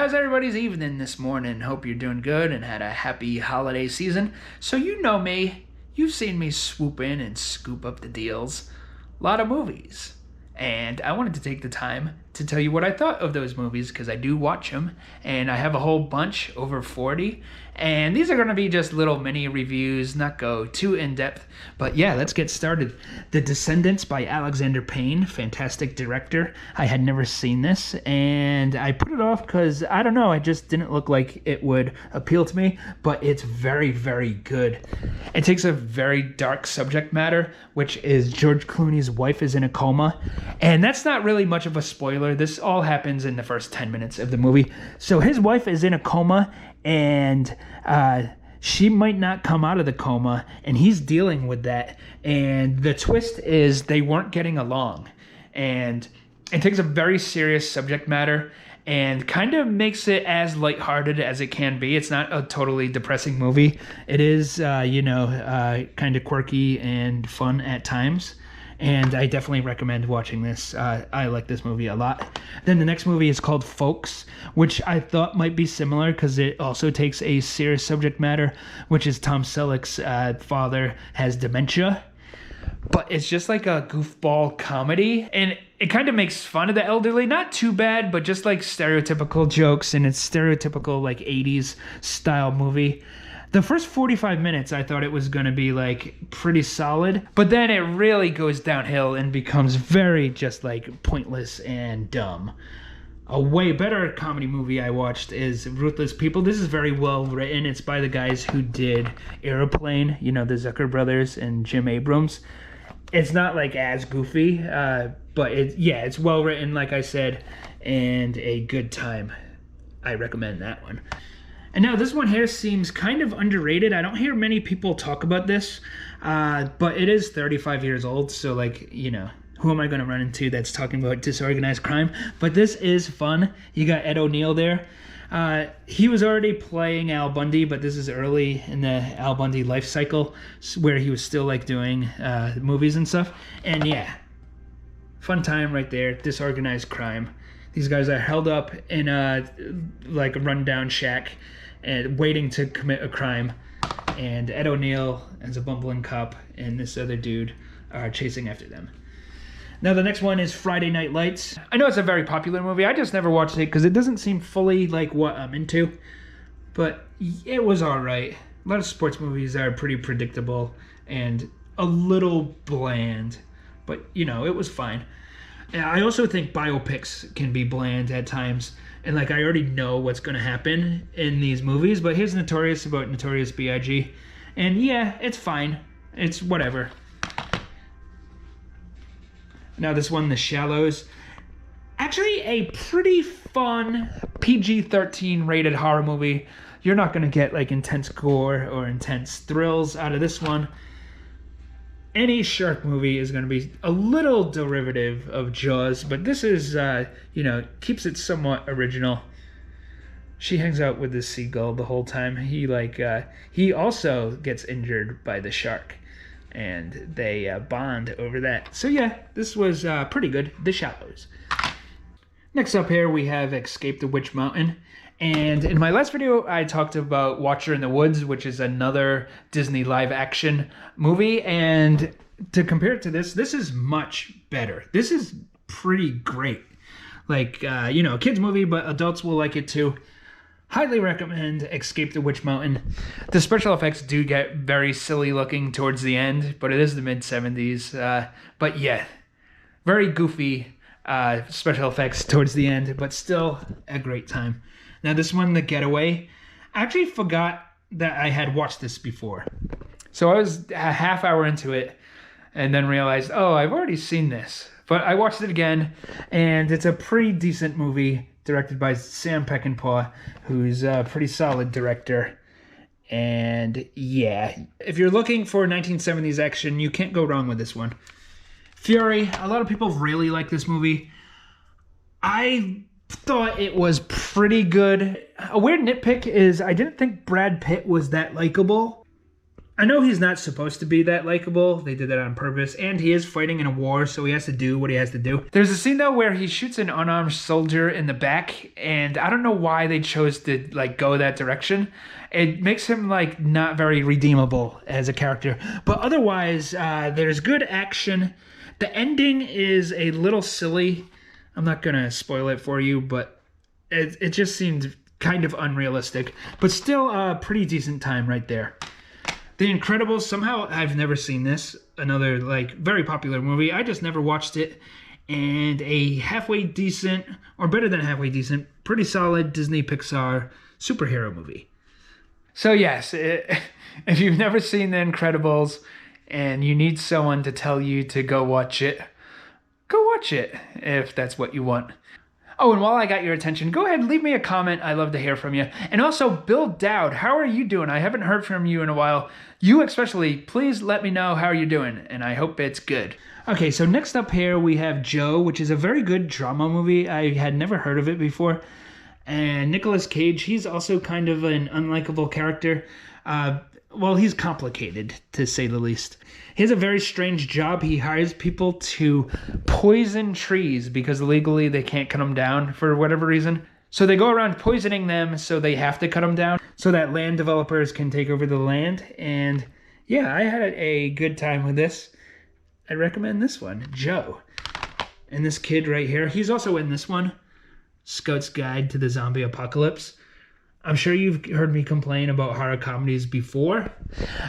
how's everybody's evening this morning? Hope you're doing good and had a happy holiday season. So you know me, you've seen me swoop in and scoop up the deals. A lot of movies. And I wanted to take the time to tell you what I thought of those movies because I do watch them and I have a whole bunch, over 40. And these are going to be just little mini reviews, not go too in-depth. But yeah, let's get started. The Descendants by Alexander Payne, fantastic director. I had never seen this and I put it off because, I don't know, it just didn't look like it would appeal to me. But it's very, very good. It takes a very dark subject matter, which is George Clooney's wife is in a coma. And that's not really much of a spoiler. This all happens in the first 10 minutes of the movie. So his wife is in a coma and she might not come out of the coma, and he's dealing with that. And the twist is they weren't getting along. And it takes a very serious subject matter and kind of makes it as lighthearted as it can be. It's not a totally depressing movie. It is, kind of quirky and fun at times. And I definitely recommend watching this. I like this movie a lot. Then the next movie is called Folks, which I thought might be similar because it also takes a serious subject matter, which is Tom Selleck's father has dementia. But it's just like a goofball comedy, and it kind of makes fun of the elderly. Not too bad, but just like stereotypical jokes, and it's stereotypical like 80s style movie. The first 45 minutes, I thought it was going to be like pretty solid, but then it really goes downhill and becomes very just like pointless and dumb. A way better comedy movie I watched is Ruthless People. This is very well written. It's by the guys who did Airplane, the Zucker brothers and Jim Abrams. It's not like as goofy, but it's well written, like I said, and a good time. I recommend that one. And now this one here seems kind of underrated. I don't hear many people talk about this, but it is 35 years old. So who am I going to run into that's talking about disorganized crime? But this is fun. You got Ed O'Neill there. He was already playing Al Bundy, but this is early in the Al Bundy life cycle where he was still doing movies and stuff. And yeah, fun time right there. Disorganized crime. These guys are held up in a rundown shack and waiting to commit a crime. And Ed O'Neill, as a bumbling cop, and this other dude are chasing after them. Now the next one is Friday Night Lights. I know it's a very popular movie. I just never watched it because it doesn't seem fully like what I'm into. But it was all right. A lot of sports movies are pretty predictable and a little bland. But, it was fine. I also think biopics can be bland at times. And I already know what's going to happen in these movies. But here's Notorious about Notorious B.I.G. And yeah, it's fine. It's whatever. Now this one, The Shallows. Actually a pretty fun PG-13 rated horror movie. You're not going to get intense gore or intense thrills out of this one. Any shark movie is going to be a little derivative of Jaws, but this is, keeps it somewhat original. She hangs out with the seagull the whole time. He also gets injured by the shark, and they bond over that. So yeah, this was pretty good. The Shallows. Next up here, we have Escape the Witch Mountain. And in my last video, I talked about Watcher in the Woods, which is another Disney live-action movie. And to compare it to this is much better. This is pretty great. Kids movie, but adults will like it too. Highly recommend Escape the Witch Mountain. The special effects do get very silly looking towards the end, but it is the mid-70s. But yeah, very goofy special effects towards the end, but still a great time. Now this one, The Getaway, I actually forgot that I had watched this before. So I was a half hour into it and then realized, I've already seen this. But I watched it again, and it's a pretty decent movie directed by Sam Peckinpah, who's a pretty solid director. And yeah, if you're looking for 1970s action, you can't go wrong with this one. Fury, a lot of people really like this movie. I thought it was pretty good. A weird nitpick is I didn't think Brad Pitt was that likable. I know he's not supposed to be that likable. They did that on purpose. And he is fighting in a war, so he has to do what he has to do. There's a scene, though, where he shoots an unarmed soldier in the back. And I don't know why they chose to, like, go that direction. It makes him, like, not very redeemable as a character. But otherwise, there's good action. The ending is a little silly. I'm not going to spoil it for you, but it just seemed kind of unrealistic. But still a pretty decent time right there. The Incredibles, somehow I've never seen this. Another, like, very popular movie. I just never watched it. And a halfway decent, or better than halfway decent, pretty solid Disney Pixar superhero movie. So yes, if you've never seen The Incredibles and you need someone to tell you to go watch it if that's what you want. Oh, and while I got your attention, go ahead and leave me a comment. I love to hear from you. And also, Bill Dowd, how are you doing? I haven't heard from you in a while. You especially, please let me know how you're doing, and I hope it's good. Okay, so next up here we have Joe, which is a very good drama movie. I had never heard of it before. And Nicolas Cage, he's also kind of an unlikable character. Well, he's complicated, to say the least. He has a very strange job. He hires people to poison trees because legally they can't cut them down for whatever reason. So they go around poisoning them, so they have to cut them down so that land developers can take over the land. And yeah, I had a good time with this. I recommend this one, Joe. And this kid right here, he's also in this one, Scout's Guide to the Zombie Apocalypse. I'm sure you've heard me complain about horror comedies before.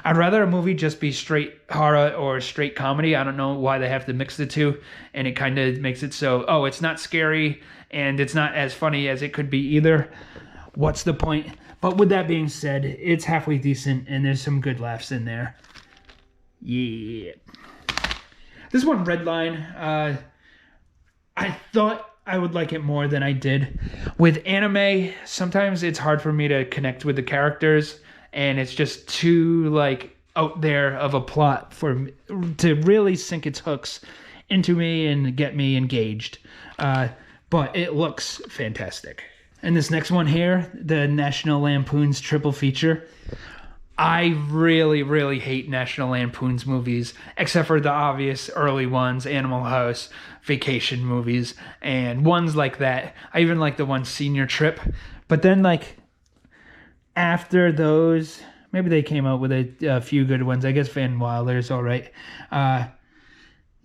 I'd rather a movie just be straight horror or straight comedy. I don't know why they have to mix the two, and it kind of makes it so, oh, it's not scary, and it's not as funny as it could be either. What's the point? But with that being said, it's halfway decent, and there's some good laughs in there. Yeah. This one, Redline, I thought I would like it more than I did. With anime, sometimes it's hard for me to connect with the characters, and it's just too, like, out there of a plot for me to really sink its hooks into me and get me engaged. But it looks fantastic. And this next one here, the National Lampoon's triple feature. I really, really hate National Lampoon's movies, except for the obvious early ones, Animal House, vacation movies, and ones like that. I even like the one Senior Trip. But then, like, after those, maybe they came out with a few good ones. I guess Van Wilder's all right.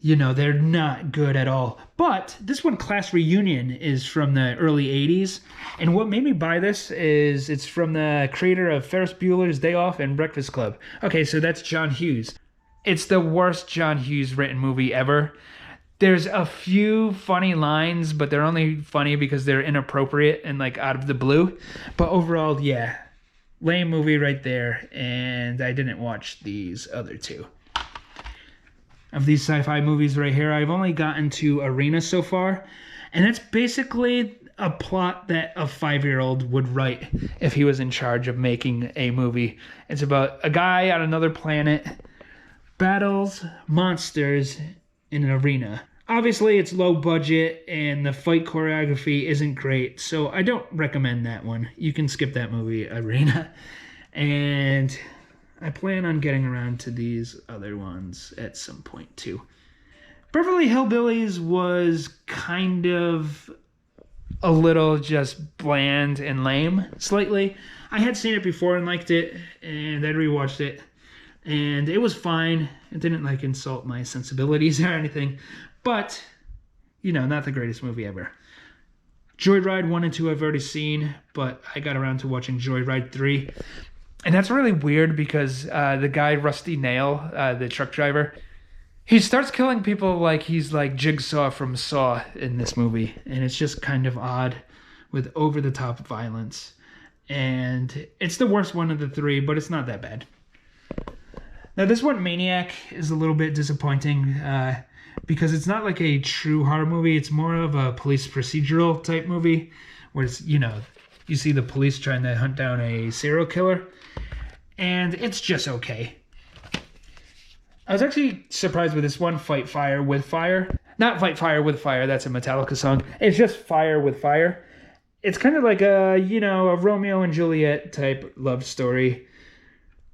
You know, they're not good at all. But this one, Class Reunion, is from the early 80s. And what made me buy this is it's from the creator of Ferris Bueller's Day Off and Breakfast Club. Okay, so that's John Hughes. It's the worst John Hughes written movie ever. There's a few funny lines, but they're only funny because they're inappropriate and, like, out of the blue. But overall, yeah, lame movie right there. And I didn't watch these other two. Of these sci-fi movies right here, I've only gotten to Arena so far, and that's basically a plot that a 5-year-old would write if he was in charge of making a movie. It's about a guy on another planet battles monsters in an arena. Obviously, it's low budget, and the fight choreography isn't great, so I don't recommend that one. You can skip that movie, Arena. And I plan on getting around to these other ones at some point, too. Beverly Hillbillies was kind of a little just bland and lame, slightly. I had seen it before and liked it, and I'd rewatched it, and it was fine. It didn't, like, insult my sensibilities or anything, but, you know, not the greatest movie ever. Joyride 1 and 2 I've already seen, but I got around to watching Joyride 3. And that's really weird because the guy, Rusty Nail, the truck driver, he starts killing people like he's like Jigsaw from Saw in this movie. And it's just kind of odd with over-the-top violence. And it's the worst one of the three, but it's not that bad. Now, this one, Maniac, is a little bit disappointing because it's not like a true horror movie. It's more of a police procedural type movie where it's, you know, you see the police trying to hunt down a serial killer. And it's just okay. I was actually surprised with this one, Fight Fire with Fire. Not Fight Fire with Fire, that's a Metallica song. It's just Fire with Fire. It's kind of like a, you know, a Romeo and Juliet type love story.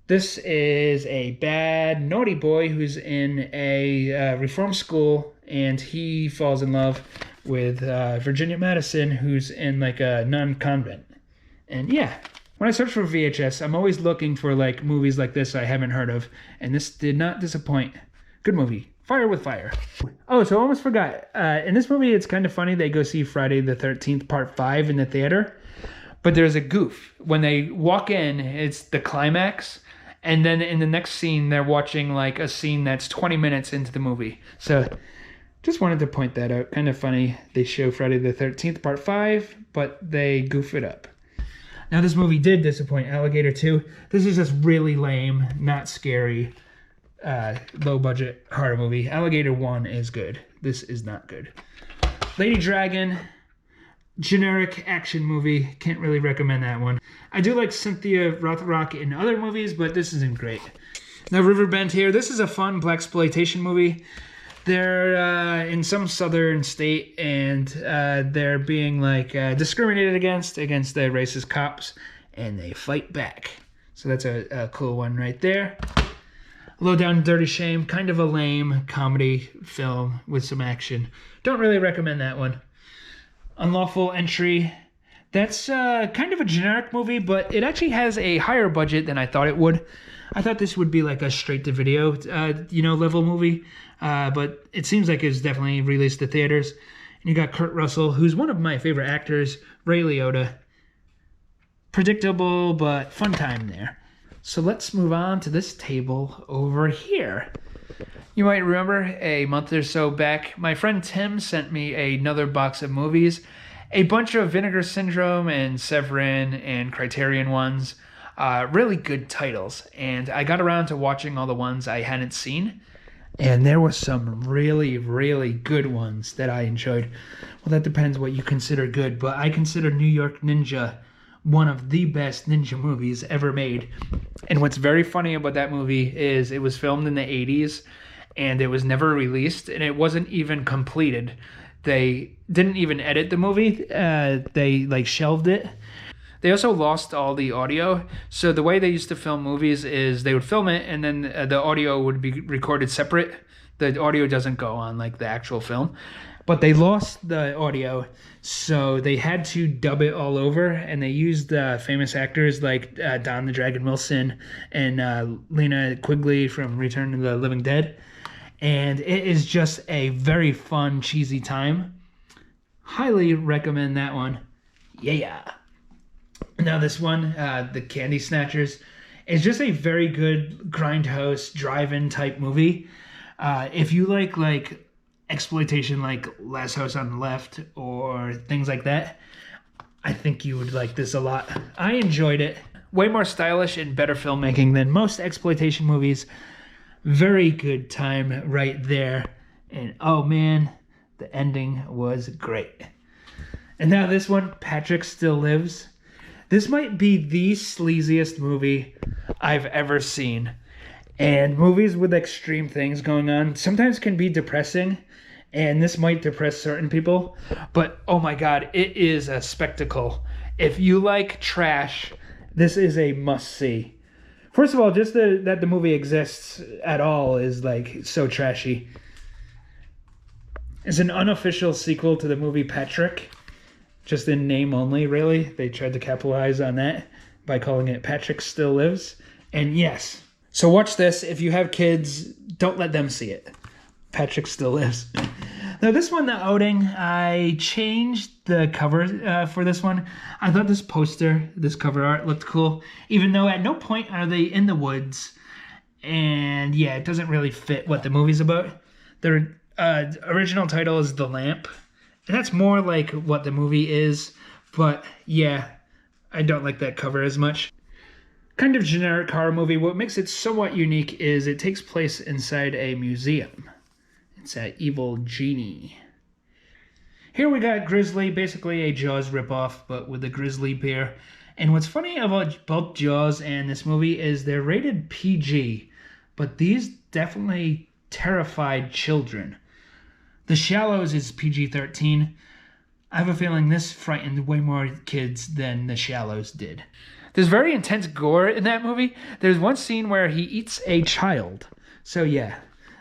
This is a bad, naughty boy who's in a reform school, and he falls in love with Virginia Madison, who's in like a nun-convent. And yeah, when I search for VHS, I'm always looking for like movies like this I haven't heard of, and this did not disappoint. Good movie. Fire with Fire. Oh, so I almost forgot. In this movie, it's kind of funny. They go see Friday the 13th, Part 5 in the theater. But there's a goof. When they walk in, it's the climax. And then in the next scene, they're watching like a scene that's 20 minutes into the movie. So just wanted to point that out. Kind of funny. They show Friday the 13th, Part 5, but they goof it up. Now, this movie did disappoint. Alligator 2. This is just really lame, not scary, low-budget horror movie. Alligator 1 is good. This is not good. Lady Dragon, generic action movie. Can't really recommend that one. I do like Cynthia Rothrock in other movies, but this isn't great. Now, Riverbend here. This is a fun blaxploitation movie. They're in some southern state, and they're being like discriminated against the racist cops, and they fight back. So that's a cool one right there. Low Down Dirty Shame, kind of a lame comedy film with some action. Don't really recommend that one. Unlawful Entry. That's kind of a generic movie, but it actually has a higher budget than I thought it would. I thought this would be like a straight-to-video, level movie, but it seems like it's definitely released to theaters. And you got Kurt Russell, who's one of my favorite actors, Ray Liotta. Predictable, but fun time there. So let's move on to this table over here. You might remember a month or so back, my friend Tim sent me another box of movies, a bunch of Vinegar Syndrome and Severin and Criterion ones, really good titles. And I got around to watching all the ones I hadn't seen, and there were some really, really good ones that I enjoyed. Well, that depends what you consider good, but I consider New York Ninja one of the best ninja movies ever made. And what's very funny about that movie is it was filmed in the 80s, and it was never released, and it wasn't even completed. They didn't even edit the movie. They like shelved it. They also lost all the audio. So the way they used to film movies is they would film it, and then the audio would be recorded separate. The audio doesn't go on like the actual film. But they lost the audio, so they had to dub it all over, and they used famous actors like Don the Dragon Wilson and Lena Quigley from Return of the Living Dead. And it is just a very fun, cheesy time. Highly recommend that one. Yeah. Now this one, the Candy Snatchers, is just a very good grindhouse drive-in type movie. If you like exploitation like Last House on the Left or things like that, I think you would like this a lot. I enjoyed it. Way more stylish and better filmmaking than most exploitation movies. Very good time right there. And oh man, the ending was great. And now this one, Patrick Still Lives. This might be the sleaziest movie I've ever seen. And movies with extreme things going on sometimes can be depressing, and this might depress certain people, but oh my god, it is a spectacle. If you like trash, this is a must-see. First of all, just that the movie exists at all is like so trashy. It's an unofficial sequel to the movie Patrick, just in name only, really. They tried to capitalize on that by calling it Patrick Still Lives. And yes, so watch this. If you have kids, don't let them see it. Patrick Still Lives. Now this one, The Outing, I changed the cover for this one. I thought this poster, this cover art looked cool, even though at no point are they in the woods. And yeah, it doesn't really fit what the movie's about. The original title is The Lamp. And that's more like what the movie is. But yeah, I don't like that cover as much. Kind of generic horror movie. What makes it somewhat unique is it takes place inside a museum. It's an evil genie. Here we got Grizzly, basically a Jaws ripoff, but with a grizzly bear. And what's funny about both Jaws and this movie is they're rated PG, but these definitely terrified children. The Shallows is PG-13. I have a feeling this frightened way more kids than The Shallows did. There's very intense gore in that movie. There's one scene where he eats a child. So yeah,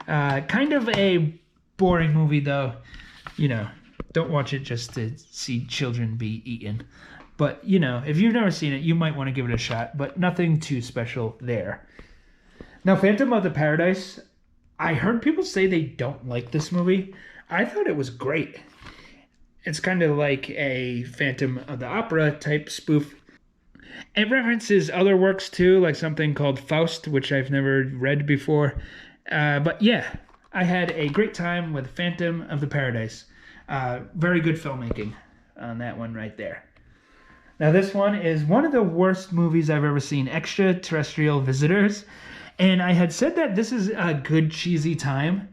kind of a boring movie though. You know, don't watch it just to see children be eaten. But, you know, if you've never seen it, you might want to give it a shot, but nothing too special there. Now, Phantom of the Paradise, I heard people say they don't like this movie. I thought it was great. It's kind of like a Phantom of the Opera type spoof. It references other works too, like something called Faust, which I've never read before. But yeah, I had a great time with Phantom of the Paradise. Very good filmmaking on that one right there. Now this one is one of the worst movies I've ever seen, Extraterrestrial Visitors. And I had said that this is a good cheesy time.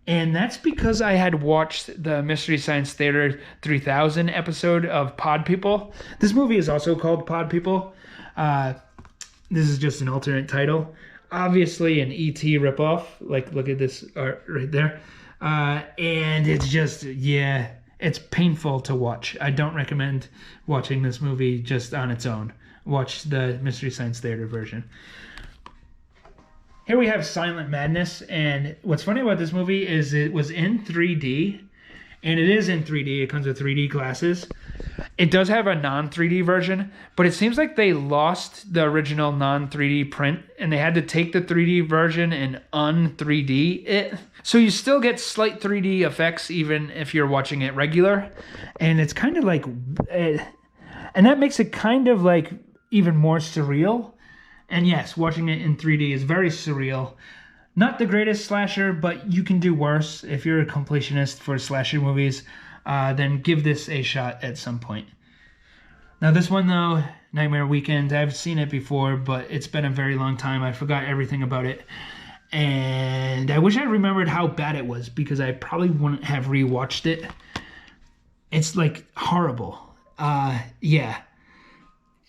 And that's because I had watched the Mystery Science Theater 3000 episode of Pod People. This movie is also called Pod People. This is just an alternate title. Obviously an E.T. ripoff. Like, look at this art right there. And it's just, yeah, it's painful to watch. I don't recommend watching this movie just on its own. Watch the Mystery Science Theater version. Here we have Silent Madness, and what's funny about this movie is it was in 3D, and it is in 3D. It comes with 3D glasses. It does have a non-3D version, but it seems like they lost the original non-3D print, and they had to take the 3D version and un-3D it. So you still get slight 3D effects even if you're watching it regular, and it's kind of like... and that makes it kind of like even more surreal. And yes, watching it in 3D is very surreal. Not the greatest slasher, but you can do worse. If you're a completionist for slasher movies, then give this a shot at some point. Now this one though, Nightmare Weekend, I've seen it before, but it's been a very long time. I forgot everything about it. And I wish I remembered how bad it was, because I probably wouldn't have rewatched it. It's like horrible. Yeah.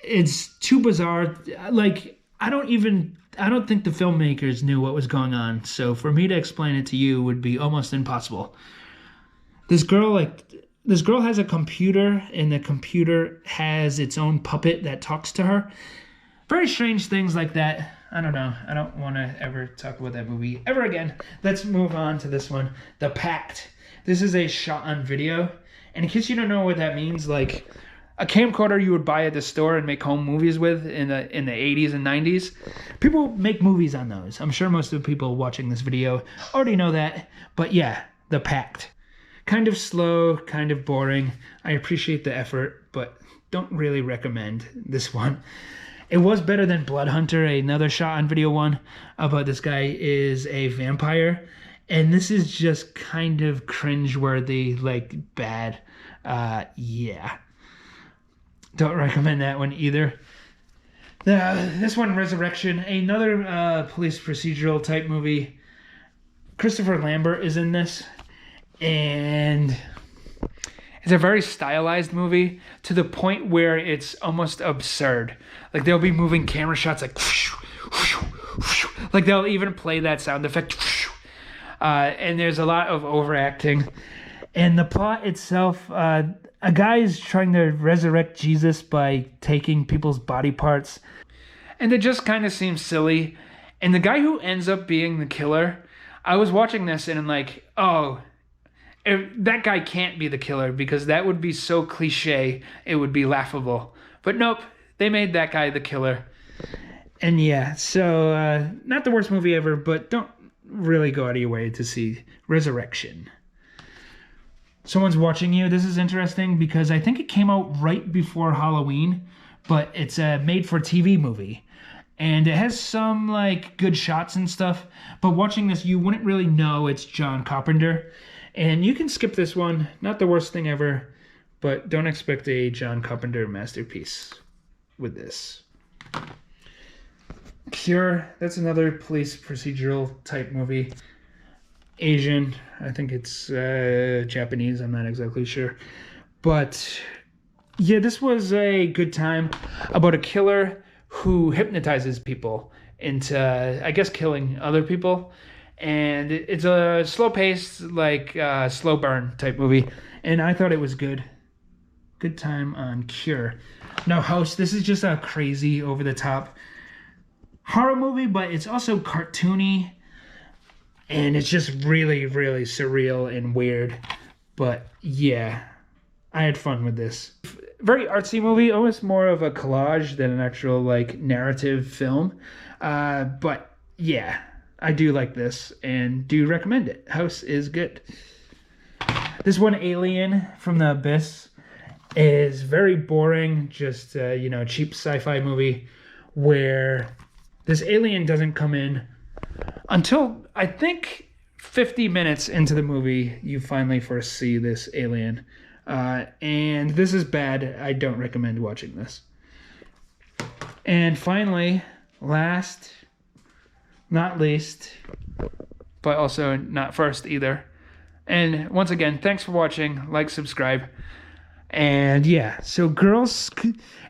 It's too bizarre. Like, I don't think the filmmakers knew what was going on. So for me to explain it to you would be almost impossible. This girl has a computer, and the computer has its own puppet that talks to her. Very strange things like that. I don't know. I don't want to ever talk about that movie ever again. Let's move on to this one, The Pact. This is a shot on video. And in case you don't know what that means, like a camcorder you would buy at the store and make home movies with in the 80s and 90s. People make movies on those. I'm sure most of the people watching this video already know that. But yeah, The Pact. Kind of slow, kind of boring. I appreciate the effort, but don't really recommend this one. It was better than Blood Hunter, another shot on video one about this guy is a vampire. And this is just kind of cringeworthy, like bad. Yeah. Don't recommend that one either. This one, Resurrection, another police procedural type movie. Christopher Lambert is in this. And it's a very stylized movie to the point where it's almost absurd. Like they'll be moving camera shots like... like they'll even play that sound effect. And there's a lot of overacting. And the plot itself... a guy is trying to resurrect Jesus by taking people's body parts. And it just kind of seems silly. And the guy who ends up being the killer, I was watching this and I'm like, oh, that guy can't be the killer, because that would be so cliche, it would be laughable. But nope, they made that guy the killer. And yeah, so not the worst movie ever, but don't really go out of your way to see Resurrection. Someone's Watching You. This is interesting because I think it came out right before Halloween, but it's a made-for-TV movie. And it has some, like, good shots and stuff. But watching this, you wouldn't really know it's John Carpenter. And you can skip this one. Not the worst thing ever, but don't expect a John Carpenter masterpiece with this. Cure. That's another police procedural type movie. Asian. I think it's Japanese. I'm not exactly sure. But yeah, this was a good time about a killer who hypnotizes people into, I guess, killing other people. And it's a slow-paced, like, slow burn type movie. And I thought it was good. Good time on Cure. No, Host, this is just a crazy, over-the-top horror movie, but it's also cartoony, and it's just really, really surreal and weird. But yeah, I had fun with this. Very artsy movie, almost more of a collage than an actual like narrative film. But yeah, I do like this and do recommend it. House is good. This one, Alien from the Abyss, is very boring, just cheap sci-fi movie where this alien doesn't come in until I think 50 minutes into the movie. You finally first see this alien. And this is bad. I don't recommend watching this. And finally, last, not least, but also not first either. And once again, thanks for watching. Like, subscribe. And yeah, so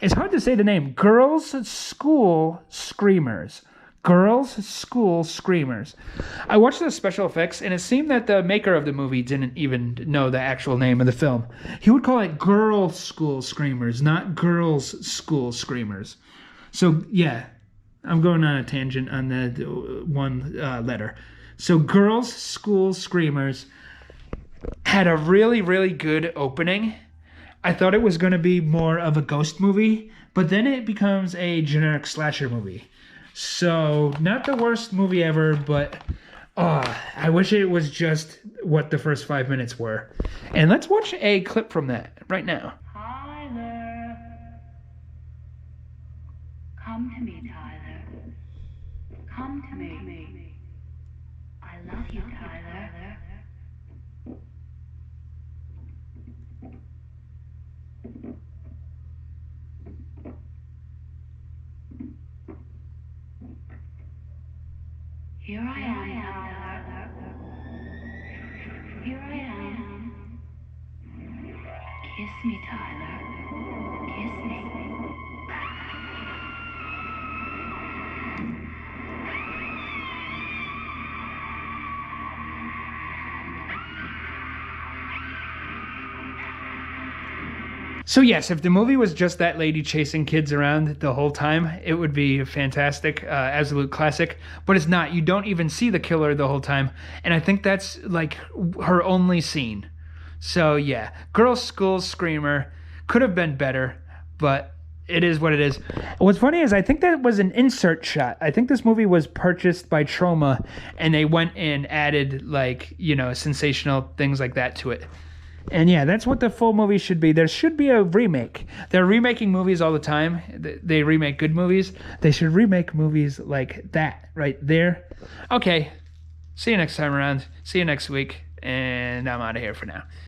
it's hard to say the name. Girls School Screamers. Girls School Screamers. I watched the special effects, and it seemed that the maker of the movie didn't even know the actual name of the film. He would call it Girls School Screamers, not Girls School Screamers. So yeah, I'm going on a tangent on the one letter. So Girls School Screamers had a really, really good opening. I thought it was going to be more of a ghost movie, but then it becomes a generic slasher movie. So, not the worst movie ever, but I wish it was just what the first 5 minutes were. And let's watch a clip from that right now. Tyler. Come to me, Tyler. Come to me. I love you, Tyler. Here I am, Tyler. Here I am. Kiss me, Tyler. Kiss me. So yes, if the movie was just that lady chasing kids around the whole time, it would be fantastic, absolute classic. But it's not. You don't even see the killer the whole time, and I think that's like her only scene. So yeah, Girls' School Screamer could have been better, but it is what it is. What's funny is I think that was an insert shot. I think this movie was purchased by Troma, and they went and added sensational things like that to it. And yeah, that's what the full movie should be. There should be a remake. They're remaking movies all the time. They remake good movies. They should remake movies like that right there. Okay, see you next time around. See you next week. And I'm out of here for now.